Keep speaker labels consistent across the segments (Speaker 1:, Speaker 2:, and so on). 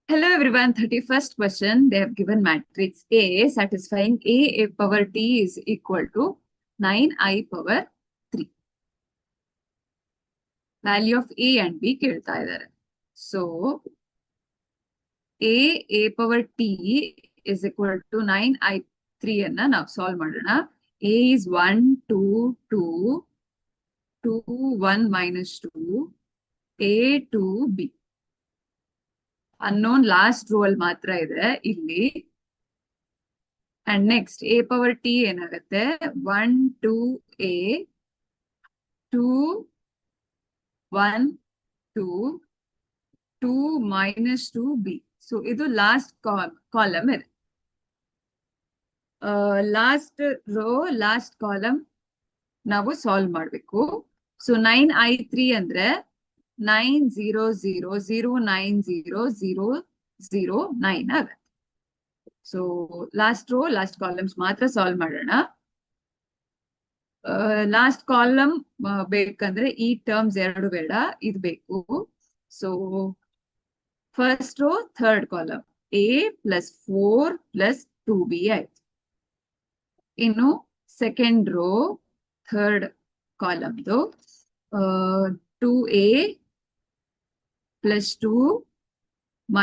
Speaker 1: Hello everyone, 31st question. They have given matrix A satisfying A power T is equal to 9I power 3. Value of A and B ಕೇಳ್ತಾ ಇದ್ದಾರೆ. So, A power T is equal to 9I3 ಅನ್ನ ನಾವು solve ಮಾಡೋಣ. A is 1, 2, 2, 2, 1 minus 2, A, 2, B. Unknown last rho ಅಲ್ಲಿ ಮಾತ್ರ ಇದೆ ಇಲ್ಲಿ. And next A power T ಏನಾಗುತ್ತೆ 1 2 ಎ 2 1 2 2 minus 2 ಬಿ. ಸೊ ಇದು ಲಾಸ್ಟ್ ಕಾಲಮ್ ಇದೆ. ಲಾಸ್ಟ್ ರೋ ಲಾಸ್ಟ್ ಕಾಲಮ್ ನಾವು ಸಾಲ್ವ್ ಮಾಡಬೇಕು. ಸೊ 9I3 ಅಂದ್ರೆ 900090009 ಆಗತ್ತೆ. So last rho last columns ಮಾತ್ರ ಸಾಲ್ವ್ ಮಾಡೋಣ. ಲಾಸ್ಟ್ ಕಾಲಮ್ ಬೇಕಂದ್ರೆ ಈ ಟರ್ಮ್ಸ್ ಎರಡು ಬೇಡ, ಇದು ಬೇಕು. So first row third column A + 4 + 2B ಆಯ್ತು. ಇನ್ನು second row third ಕಾಲಮ್ದು 2A + 2 -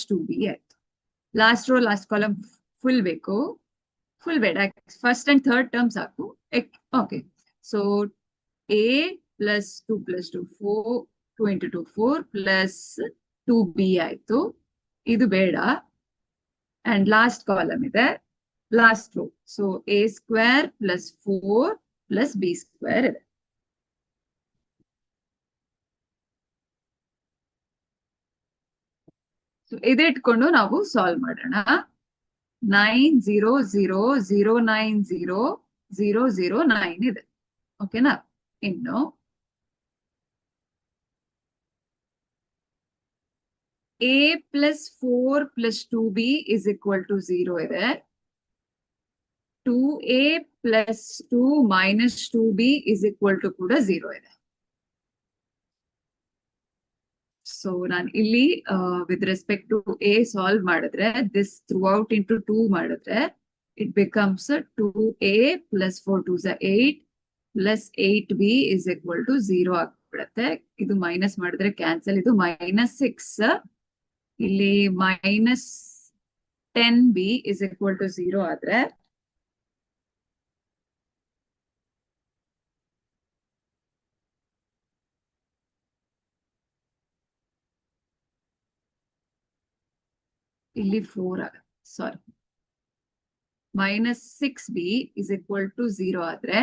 Speaker 1: 2B ಆಯ್ತು. Last rho last column full ಬೇಕು, ಫುಲ್ ಬೇಡ, ಫಸ್ಟ್ ಅಂಡ್ ಥರ್ಡ್ ಟರ್ಮ್ ಸಾಕು. ಓಕೆ, ಸೊ A + 2 + 2 4 2 × 2 4 + 2B ಆಯ್ತು, ಇದು ಬೇಡ. ಅಂಡ್ ಲಾಸ್ಟ್ ಕಾಲಮ್ ಇದೆ, last rho. So A² + 4 + B² ಇದೆ. ಸೊ ಇದಿಟ್ಕೊಂಡು ನಾವು ಸಾಲ್ವ್ ಮಾಡೋಣ. 900090009 ಇದೆ. ಓಕೆನಾ? ಇನ್ನು A + 4 + 2B is equal to 0 ಇದೆ. 2A + 2 - 2B is equal to ಕೂಡ 0 ಇದೆ. ಸೊ ನಾನು ಇಲ್ಲಿ with respect to A solve ಮಾಡಿದ್ರೆ ದಿಸ್ ಥ್ರೂಔಟ್ ಇಂಟು 2 ಮಾಡಿದ್ರೆ it becomes 2A + 4 2s 8 + 8B is equal to 0 ಆಗ್ಬಿಡುತ್ತೆ. ಇದು ಮೈನಸ್ ಮಾಡಿದ್ರೆ ಕ್ಯಾನ್ಸಲ್, ಇದು -6. ಇಲ್ಲಿ -10B is equal to 0 ಆದ್ರೆ ಇಲ್ಲಿ 4 ಆಗುತ್ತೆ. ಸಾರಿ, -6B is equal to 0 ಆದ್ರೆ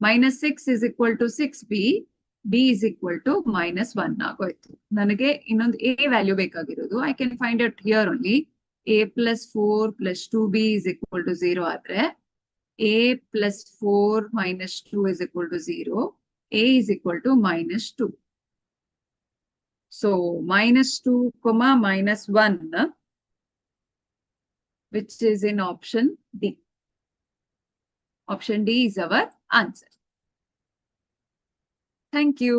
Speaker 1: -6 is equal to 6B, B is equal to -1 ಆಗೋಯ್ತು. ನನಗೆ ಇನ್ನೊಂದು A ವ್ಯಾಲ್ಯೂ ಬೇಕಾಗಿರೋದು. I can find out here only. A + 4 + 2B is equal to 0 ಆದ್ರೆ A + 4 - 2 is equal to 0. A is equal to -2. So -2, -1, which is in option D. Option D is our answer. Thank you.